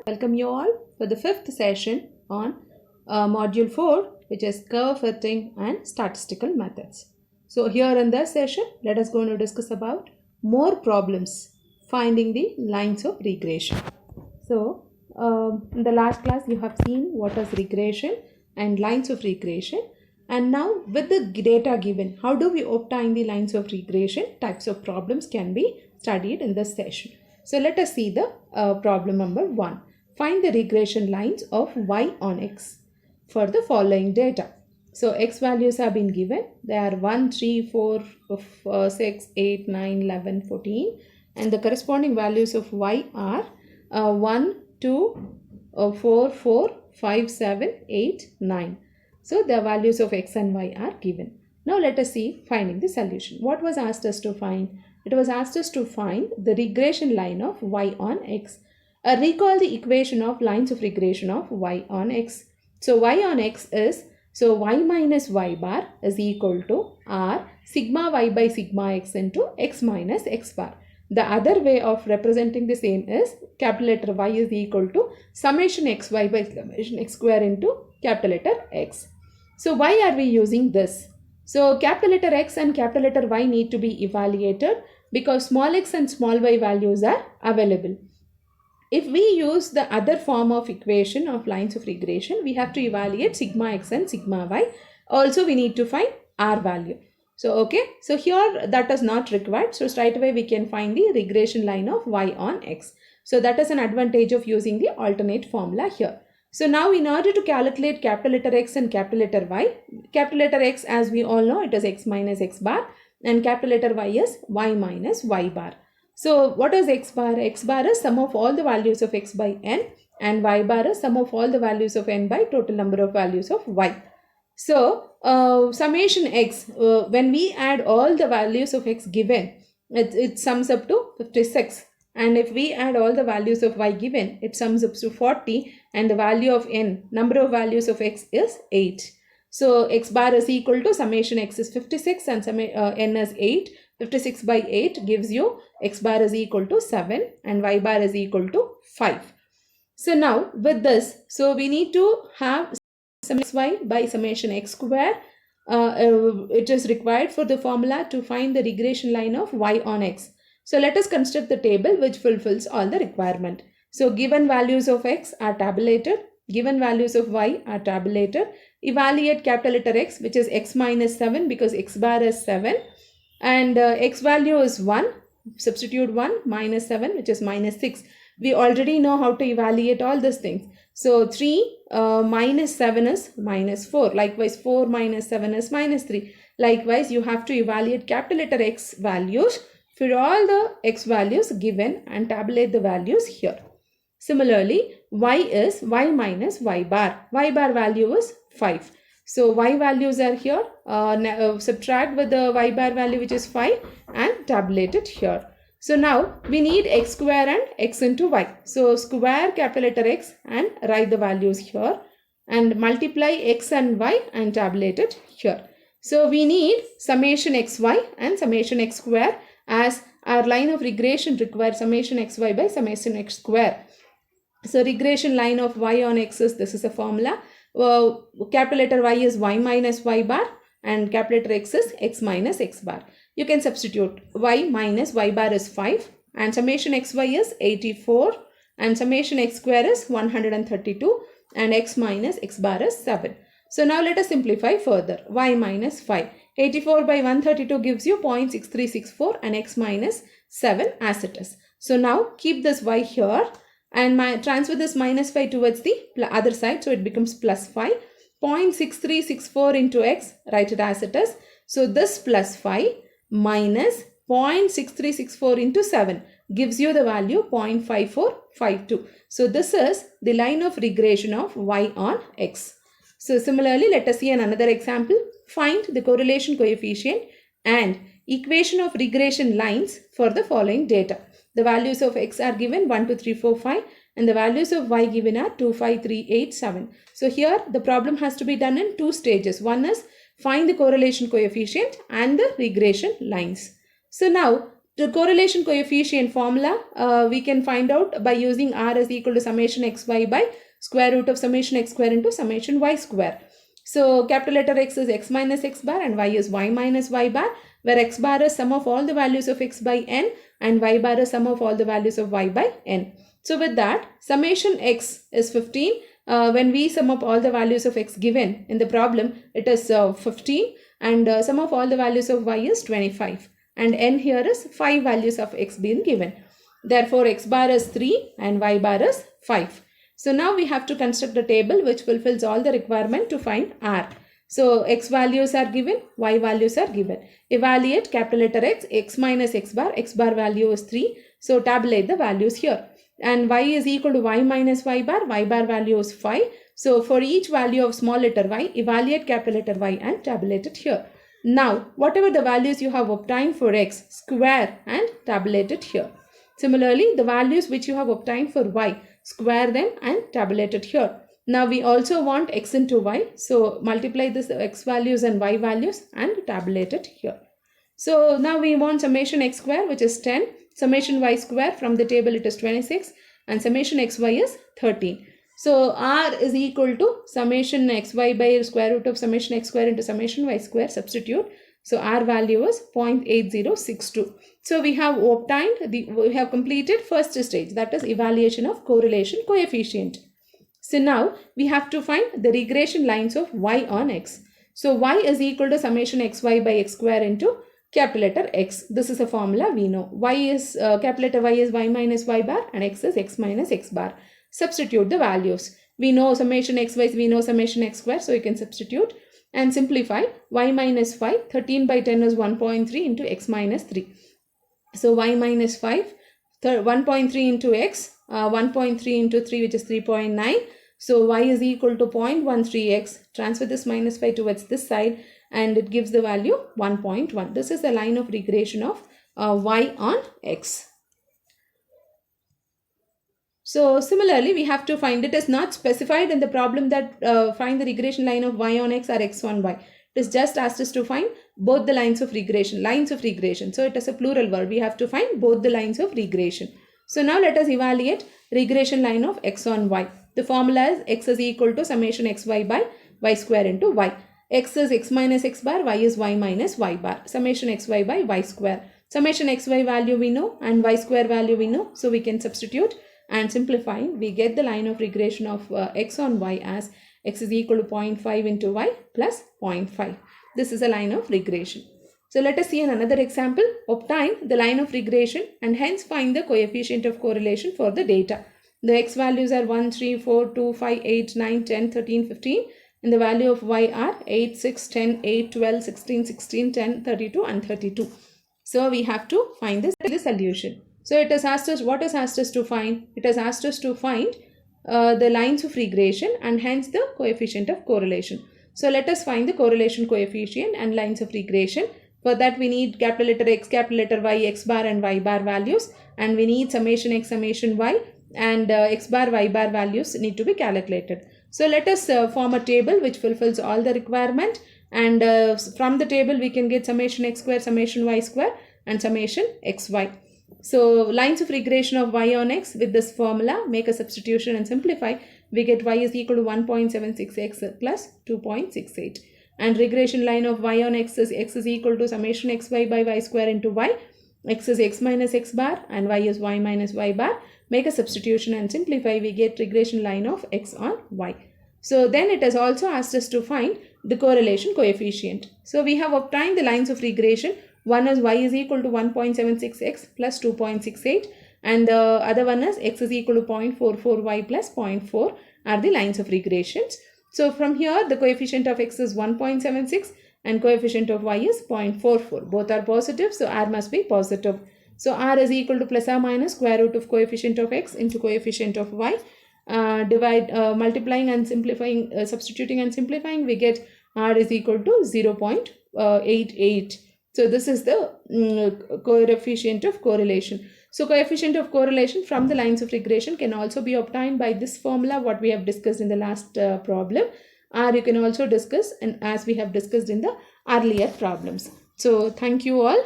Welcome you all for the fifth session on module 4, which is curve fitting and statistical methods. So here in this session, let us go to discuss about more problems finding the lines of regression. So in the last class you have seen what is regression and lines of regression, and now with the data given, how do we obtain the lines of regression? Types of problems can be studied in this session. So let us see the problem number 1. Find the regression lines of y on x for the following data. So x values have been given. They are 1, 3, 4, 6, 8, 9, 11, 14, and the corresponding values of y are 1, 2, 4, 4, 5, 7, 8, 9. So the values of x and y are given. Now let us see finding the solution. What was asked us to find? It was asked us to find the regression line of y on x. Recall the equation of lines of regression of y on x. So y on x is, so y minus y bar is equal to r sigma y by sigma x into x minus x bar. The other way of representing the same is capital letter Y is equal to summation xy by summation x square into capital letter X. So why are we using this? So capital letter X and capital letter Y need to be evaluated because small x and small y values are available. If we use the other form of equation of lines of regression, we have to evaluate sigma x and sigma y. Also we need to find r value. So here that is not required. So straight away we can find the regression line of y on x. So that is an advantage of using the alternate formula here. So now in order to calculate capital letter X and capital letter Y, capital letter X, as we all know, it is x minus x bar, and capital letter Y is y minus y bar. So what is x bar? X bar is sum of all the values of x by n, and y bar is sum of all the values of n by total number of values of y. So summation x, when we add all the values of x given, it sums up to 56. And if we add all the values of y given, it sums up to 40, and the value of n, number of values of x, is 8. So x bar is equal to summation x is 56 and n is 8. 56 by 8 gives you x bar is equal to 7 and y bar is equal to 5. So now with this, so we need to have summation y by summation x square. It is required for the formula to find the regression line of y on x. So let us construct the table which fulfills all the requirement. So given values of x are tabulated, given values of y are tabulated. Evaluate capital letter X, which is x minus 7 because x bar is 7, and x value is 1. Substitute 1 minus 7, which is minus 6. We already know how to evaluate all these things. So 3 minus 7 is minus 4. Likewise 4 minus 7 is minus 3. Likewise you have to evaluate capital letter X values for all the x values given and tabulate the values here. Similarly, y is y minus y bar. Y bar value is 5. So y values are here. Subtract with the y bar value, which is 5, and tabulate it here. So now we need x square and x into y. So square capital letter X and write the values here, and multiply x and y and tabulate it here. So we need summation xy and summation x square, as our line of regression requires summation xy by summation x square. So regression line of y on x is, this is a formula. Capital letter Y is y minus y bar and capital letter X is x minus x bar. You can substitute y minus y bar is 5 and summation xy is 84 and summation x square is 132 and x minus x bar is 7. So now let us simplify further. Y minus 5. 84 by 132 gives you 0.6364 and x minus 7 as it is. So now keep this y here and transfer this minus 5 towards the other side. So it becomes plus 5. 0.6364 into x, write it as it is. So this plus 5 minus 0.6364 into 7 gives you the value 0.5452. So this is the line of regression of y on x. So similarly, let us see another example. Find the correlation coefficient and equation of regression lines for the following data. The values of x are given 1, 2, 3, 4, 5 and the values of y given are 2, 5, 3, 8, 7. So here the problem has to be done in 2 stages. One is find the correlation coefficient and the regression lines. So now The correlation coefficient formula we can find out by using R is equal to summation xy by square root of summation x square into summation y square. So capital letter X is x minus x bar and y is y minus y bar, where x bar is sum of all the values of x by n and y bar is sum of all the values of y by n. So with that, summation x is 15. When we sum up all the values of x given in the problem, it is 15, and sum of all the values of y is 25. And n here is 5 values of x being given. Therefore, x bar is 3 and y bar is 5. So now we have to construct a table which fulfills all the requirement to find R. So x values are given, y values are given. Evaluate capital letter x minus x bar value is 3. So tabulate the values here. And y is equal to y minus y bar value is 5. So for each value of small letter y, evaluate capital letter y and tabulate it here. Now, whatever the values you have obtained for x, square and tabulate it here. Similarly, the values which you have obtained for y, square them and tabulate it here. Now we also want x into y. So multiply this x values and y values and tabulate it here. So now we want summation x square, which is 10. Summation y square, from the table it is 26. And summation xy is 13. So R is equal to summation xy by square root of summation x square into summation y square. Substitute. So R value is 0.8062. So we have obtained, we have completed first stage, that is evaluation of correlation coefficient. So now we have to find the regression lines of y on x. So y is equal to summation xy by x square into capital letter x. This is a formula we know. Y is capital letter y is y minus y bar and x is x minus x bar. Substitute the values. We know summation xy, we know summation x square, so you can substitute and simplify. Y minus 5, 13 by 10 is 1.3 into x minus 3. So y minus 5, 1.3 into x, 1.3 into 3, which is 3.9. So y is equal to 0.13x. Transfer this minus 5 towards this side and it gives the value 1.1. This is the line of regression of y on x. So similarly, we have to find, it is not specified in the problem that find the regression line of y on x or x on y. It is just asked us to find both the lines of regression. So it is a plural word. We have to find both the lines of regression. So now let us evaluate regression line of x on y. The formula is x is equal to summation xy by y square into y. X is x minus x bar, y is y minus y bar. Summation xy by y square. Summation xy value we know and y square value we know. So we can substitute and simplifying. We get the line of regression of x on y as x is equal to 0.5 into y plus 0.5. This is a line of regression. So let us see in another example. Obtain the line of regression and hence find the coefficient of correlation for the data. The x values are 1, 3, 4, 2, 5, 8, 9, 10, 13, 15. And the value of y are 8, 6, 10, 8, 12, 16, 16, 10, 32 and 32. So we have to find the solution. So it has asked us, what is asked us to find? It has asked us to find the lines of regression and hence the coefficient of correlation. So let us find the correlation coefficient and lines of regression. For that we need capital letter x, capital letter y, x bar and y bar values, and we need summation x, summation y, and x bar, y bar values need to be calculated. So let us form a table which fulfills all the requirement, and from the table we can get summation x square, summation y square and summation xy. So lines of regression of y on x with this formula, make a substitution and simplify. We get y is equal to 1.76x plus 2.68. And regression line of y on x is equal to summation xy by y square into y. X is x minus x bar and y is y minus y bar. Make a substitution and simplify. We get regression line of x on y. So then it has also asked us to find the correlation coefficient. So we have obtained the lines of regression. One is y is equal to 1.76x plus 2.68 and the other one is x is equal to 0.44y plus 0.4 are the lines of regressions. So from here the coefficient of x is 1.76 and coefficient of y is 0.44. Both are positive, so r must be positive. So r is equal to plus or minus square root of coefficient of x into coefficient of y. Multiplying and simplifying, substituting and simplifying, we get r is equal to 0.88. So this is the coefficient of correlation. So coefficient of correlation from the lines of regression can also be obtained by this formula what we have discussed in the last problem, or you can also discuss and as we have discussed in the earlier problems. So thank you all.